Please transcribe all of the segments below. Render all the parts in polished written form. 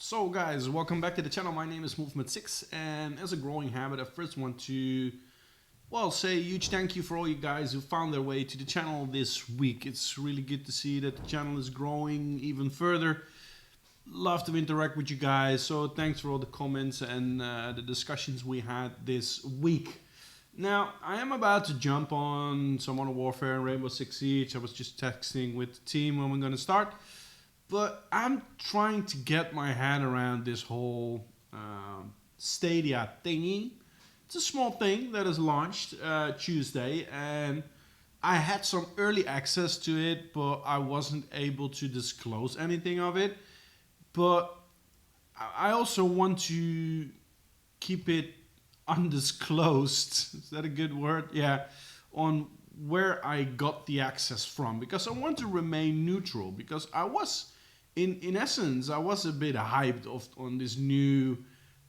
So guys, welcome back to the channel. My name is Movement6, and as a growing habit, I first want to, say a huge thank you for all you guys who found their way to the channel this week. It's really good to see that the channel is growing even further. Love to interact with you guys, so thanks for all the comments and the discussions we had this week. Now, I am about to jump on some Modern Warfare and Rainbow Six Siege. I was just texting with the team when we're going to start. But I'm trying to get my head around this whole Stadia thingy. It's a small thing that is launched Tuesday, and I had some early access to it, but I wasn't able to disclose anything of it. But I also want to keep it undisclosed. Is that a good word? Yeah. On where I got the access from, because I want to remain neutral, because I was in essence I was a bit hyped on this new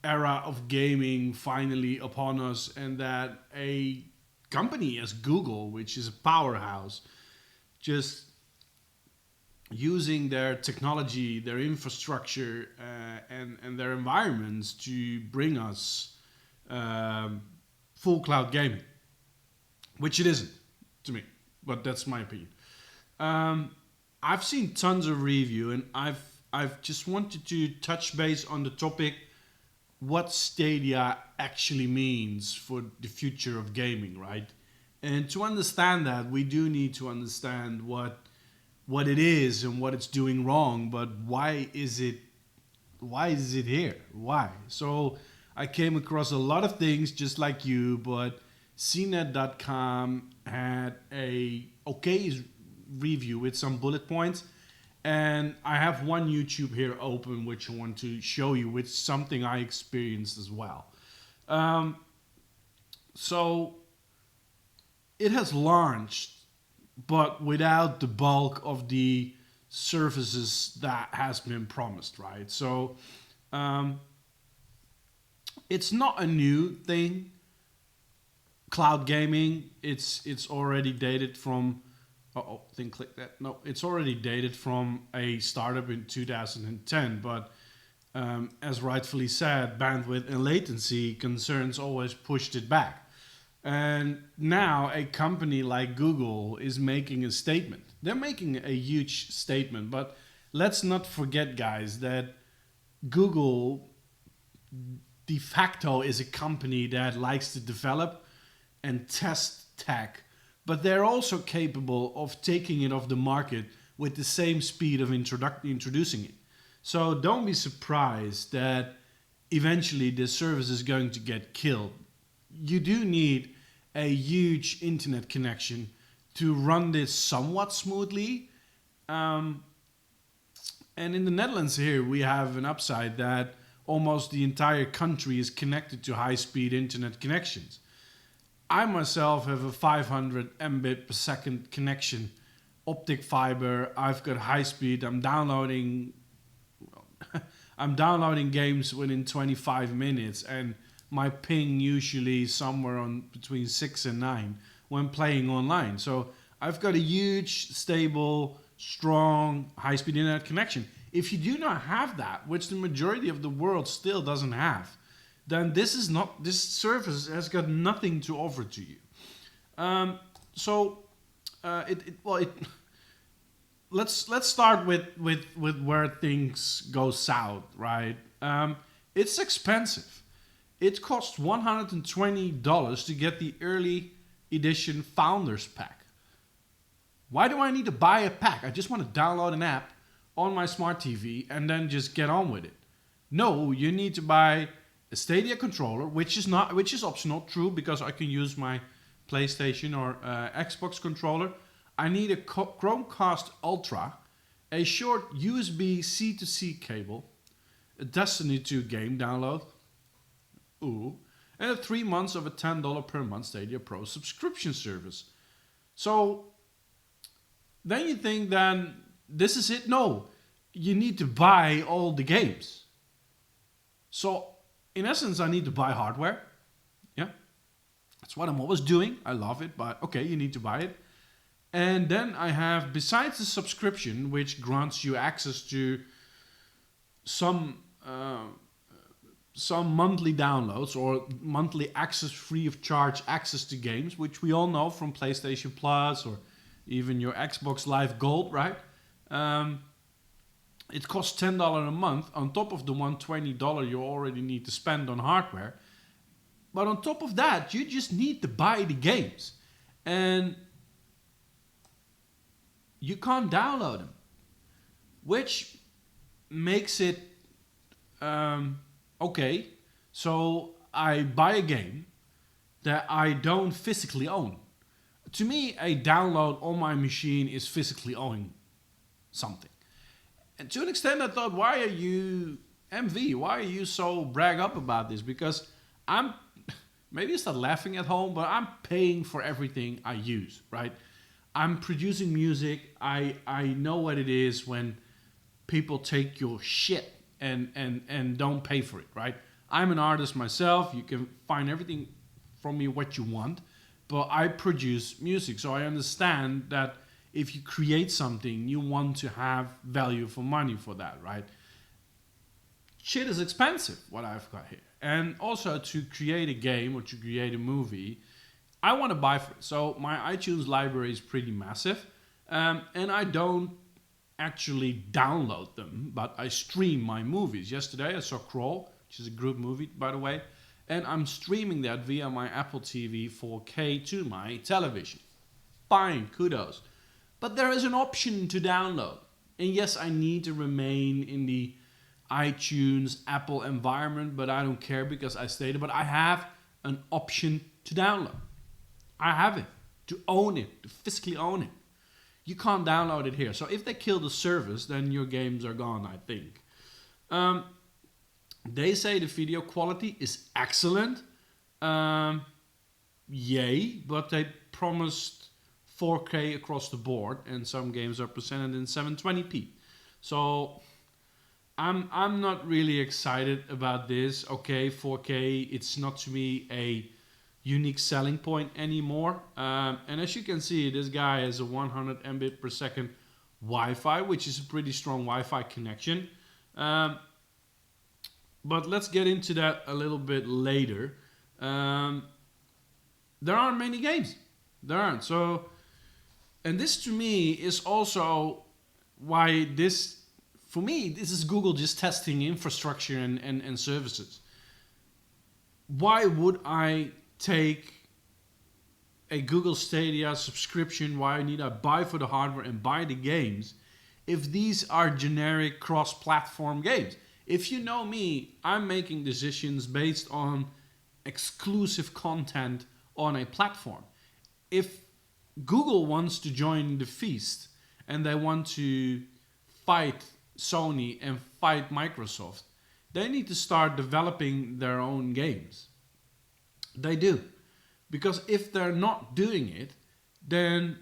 era of gaming finally upon us, and that a company as Google, which is a powerhouse, just using their technology, their infrastructure, and their environments to bring us full cloud gaming, which it isn't to me, but that's my opinion. I've seen tons of review, and I've just wanted to touch base on the topic what Stadia actually means for the future of gaming, right? And to understand that, we do need to understand what it is and what it's doing wrong, but why is it here? Why? So I came across a lot of things just like you, but cnet.com had a okay review with some bullet points, and I have one YouTube here open which I want to show you, which is something I experienced as well. So it has launched, but without the bulk of the services that has been promised, right? So it's not a new thing. Cloud gaming, it's already dated from didn't click that. No, it's already dated from a startup in 2010, but as rightfully said, bandwidth and latency concerns always pushed it back. And now a company like Google is making a statement. They're making a huge statement, but let's not forget, guys, that Google de facto is a company that likes to develop and test tech, but they're also capable of taking it off the market with the same speed of introducing it. So don't be surprised that eventually this service is going to get killed. You do need a huge internet connection to run this somewhat smoothly. And in the Netherlands here, we have an upside that almost the entire country is connected to high-speed internet connections. I myself have a 500 Mbit per second connection, optic fiber. I've got high speed. I'm downloading games within 25 minutes, and my ping usually somewhere on between 6 and 9 when playing online. So I've got a huge, stable, strong, high-speed internet connection. If you do not have that, which the majority of the world still doesn't have, then this service has got nothing to offer to you. Let's start with where things go south, right? It's expensive. It costs $120 to get the early edition Founders Pack. Why do I need to buy a pack? I just want to download an app on my smart TV and then just get on with it. No, you need to buy a Stadia controller, which is optional, true, because I can use my PlayStation or Xbox controller. I need a Chromecast Ultra, a short USB C-to-C cable, a Destiny 2 game download, and 3 months of a $10 per month Stadia Pro subscription service. So then you think, then this is it? No, you need to buy all the games. So in essence, I need to buy hardware. Yeah, that's what I'm always doing. I love it, but okay, you need to buy it. And then I have, besides the subscription, which grants you access to some some monthly downloads or monthly access, free of charge access to games, which we all know from PlayStation Plus or even your Xbox Live Gold, right? It costs $10 a month on top of the $120 you already need to spend on hardware. But on top of that, you just need to buy the games. And you can't download them, which makes it okay. So I buy a game that I don't physically own. To me, a download on my machine is physically owning something. And to an extent, I thought, why are you, MV, why are you so brag up about this? Because I'm, maybe it's not laughing at home, but I'm paying for everything I use, right? I'm producing music. I know what it is when people take your shit and don't pay for it, right? I'm an artist myself. You can find everything from me what you want, but I produce music. So I understand that if you create something, you want to have value for money for that, right? Shit is expensive, what I've got here. And also to create a game or to create a movie, I want to buy for it. So my iTunes library is pretty massive. And I don't actually download them, but I stream my movies. Yesterday I saw Crawl, which is a group movie, by the way. And I'm streaming that via my Apple TV 4K to my television. Fine, kudos. But there is an option to download. And yes, I need to remain in the iTunes, Apple environment, but I don't care because I stayed. But I have an option to download. I have it, to own it, to physically own it. You can't download it here. So if they kill the service, then your games are gone, I think. They say the video quality is excellent. Yay, but they promised 4K across the board, and some games are presented in 720p. So I'm not really excited about this. Okay, 4K, it's not to me a unique selling point anymore. And as you can see, this guy has a 100 Mbit per second Wi-Fi, which is a pretty strong Wi-Fi connection. But let's get into that a little bit later. There aren't many games. There aren't. So, and this to me is also why this, for me, this is Google just testing infrastructure and services. Why would I take a Google Stadia subscription? Why need I buy for the hardware and buy the games if these are generic cross-platform games? If you know me, I'm making decisions based on exclusive content on a platform. If Google wants to join the feast and they want to fight Sony and fight Microsoft, they need to start developing their own games. They do. Because if they're not doing it, then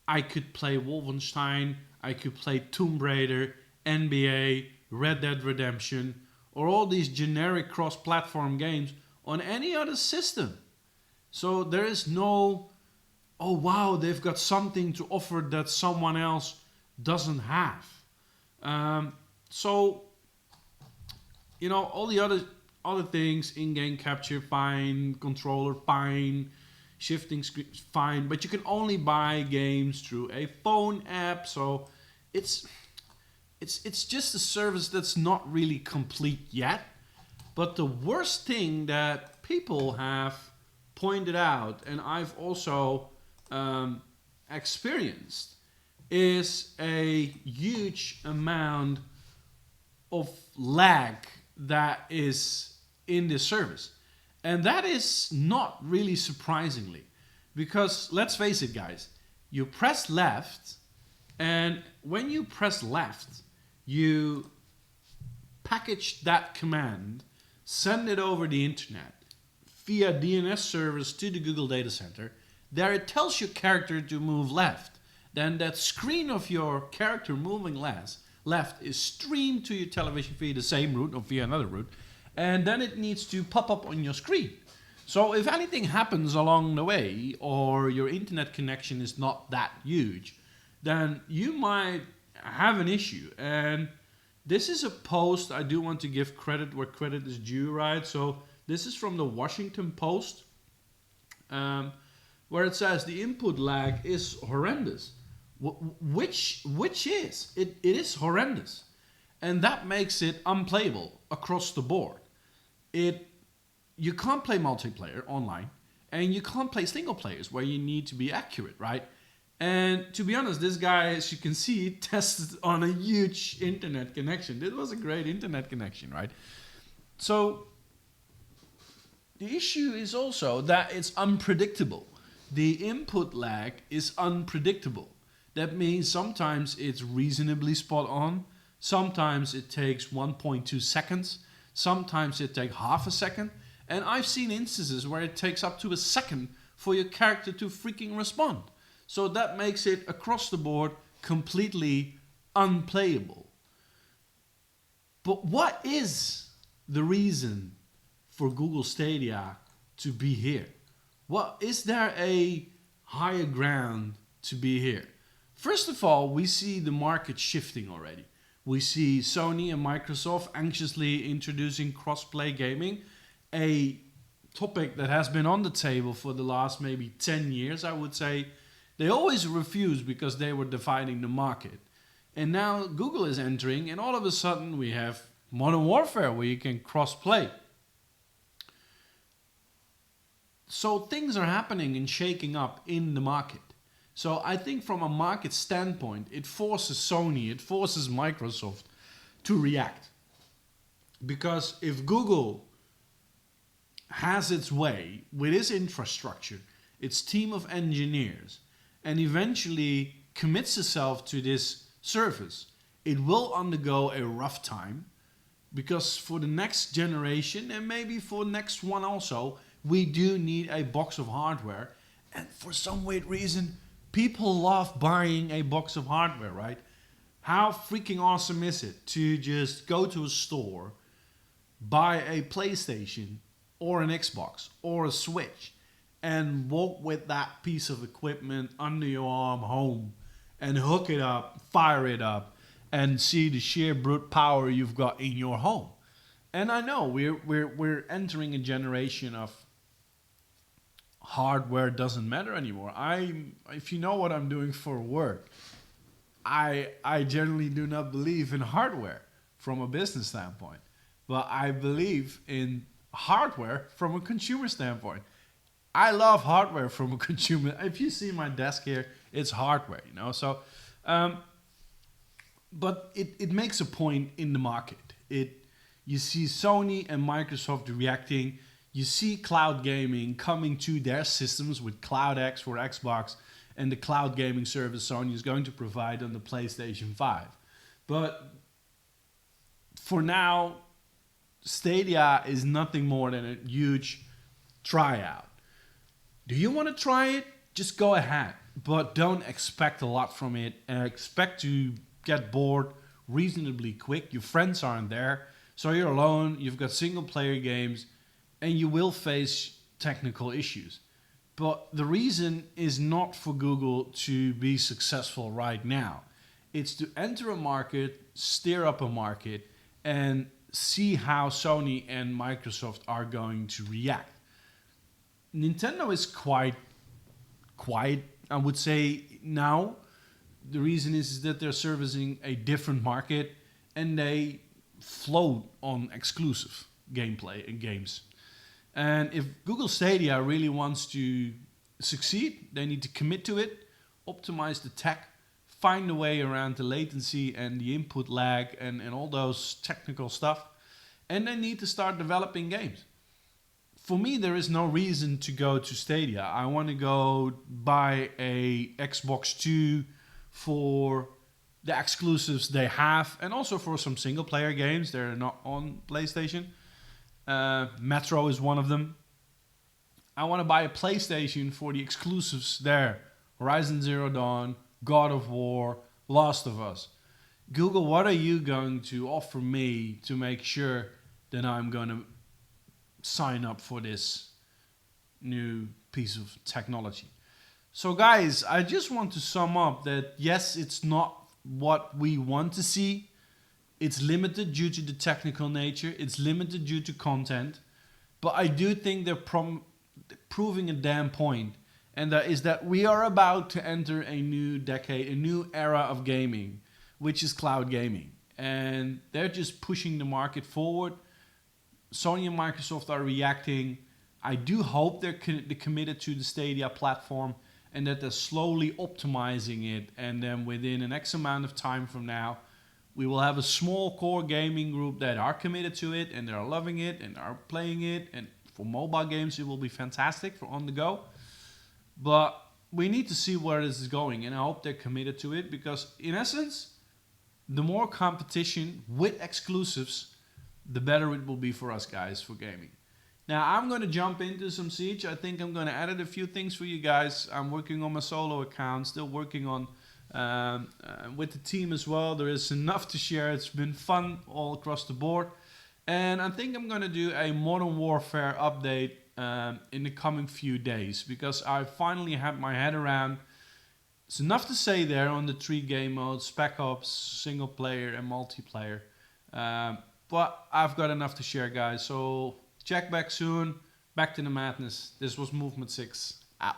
I could play Wolfenstein, I could play Tomb Raider, NBA, Red Dead Redemption, or all these generic cross-platform games on any other system. So there is no, oh wow, they've got something to offer that someone else doesn't have. So, you know, all the other things, in-game capture, fine, controller, fine, shifting screen, fine, but you can only buy games through a phone app, so it's just a service that's not really complete yet. But the worst thing that people have pointed out, and I've also experienced, is a huge amount of lag that is in this service. And that is not really surprisingly, because let's face it, guys, you press left, and when you press left, you package that command, send it over the internet via DNS service to the Google data center. There it tells your character to move left. Then that screen of your character moving left is streamed to your television via the same route or via another route. And then it needs to pop up on your screen. So if anything happens along the way, or your internet connection is not that huge, then you might have an issue. And This is a post. I do want to give credit where credit is due, right? So this is from the Washington Post, um, where it says the input lag is horrendous. Which is it is horrendous, and that makes it unplayable across the board. It You can't play multiplayer online, and you can't play single players where you need to be accurate, right? And to be honest, this guy, as you can see, tested on a huge internet connection. This was a great internet connection, right? So the issue is also that it's unpredictable. The input lag is unpredictable. That means sometimes it's reasonably spot on, sometimes it takes 1.2 seconds, sometimes it takes half a second, and I've seen instances where it takes up to a second for your character to freaking respond. So that makes it across the board completely unplayable. But what is the reason for Google Stadia to be here? What is there a higher ground to be here? First of all, we see the market shifting already. We see Sony and Microsoft anxiously introducing cross-play gaming, a topic that has been on the table for the last maybe 10 years, I would say. They always refused because they were dividing the market. And now Google is entering, and all of a sudden we have Modern Warfare where you can cross-play. So things are happening and shaking up in the market. So I think from a market standpoint, it forces Sony, it forces Microsoft to react. Because if Google has its way with its infrastructure, its team of engineers, and eventually commits itself to this service, it will undergo a rough time, because for the next generation, and maybe for the next one also, we do need a box of hardware. And for some weird reason, people love buying a box of hardware, right? How freaking awesome is it to just go to a store, buy a PlayStation or an Xbox or a Switch, and walk with that piece of equipment under your arm home and hook it up, fire it up, and see the sheer brute power you've got in your home. And I know we're entering a generation of hardware doesn't matter anymore. If you know what I'm doing for work, I generally do not believe in hardware from a business standpoint, but I believe in hardware from a consumer standpoint. I love hardware from a consumer. If you see my desk here, it's hardware, you know. So, but it makes a point in the market. You see Sony and Microsoft reacting. You see cloud gaming coming to their systems with CloudX for Xbox and the cloud gaming service Sony is going to provide on the PlayStation 5. But for now, Stadia is nothing more than a huge tryout. Do you want to try it? Just go ahead. But don't expect a lot from it. And expect to get bored reasonably quick. Your friends aren't there. So you're alone. You've got single player games. And you will face technical issues. But the reason is not for Google to be successful right now. It's to enter a market, steer up a market, and see how Sony and Microsoft are going to react. Nintendo is quite quiet, I would say, now. The reason is that they're servicing a different market and they float on exclusive gameplay and games. And if Google Stadia really wants to succeed, they need to commit to it, optimize the tech, find a way around the latency and the input lag and all those technical stuff. And they need to start developing games. For me, there is no reason to go to Stadia. I want to go buy a Xbox 2 for the exclusives they have, and also for some single player games. They're not on PlayStation. Metro is one of them. I want to buy a PlayStation for the exclusives there. Horizon Zero Dawn, God of War, Last of Us. Google, what are you going to offer me to make sure that I'm going to sign up for this new piece of technology? So guys, I just want to sum up that yes, it's not what we want to see. It's limited due to the technical nature. It's limited due to content. But I do think they're proving a damn point. And that is that we are about to enter a new decade, a new era of gaming, which is cloud gaming. And they're just pushing the market forward. Sony and Microsoft are reacting. I do hope they're committed to the Stadia platform and that they're slowly optimizing it. And then within an X amount of time from now, we will have a small core gaming group that are committed to it and they're loving it and are playing it. And for mobile games, it will be fantastic for on the go. But we need to see where this is going. And I hope they're committed to it because in essence, the more competition with exclusives, the better it will be for us guys for gaming. Now I'm going to jump into some Siege. I think I'm going to edit a few things for you guys. I'm working on my solo account, still working on with the team as well. There is enough to share. It's been fun all across the board. And I think I'm going to do a Modern Warfare update in the coming few days because I finally have my head around. It's enough to say there on the 3 game modes, Spec Ops, single player and multiplayer. But I've got enough to share, guys. So check back soon. Back to the madness. This was Movement 6. Out.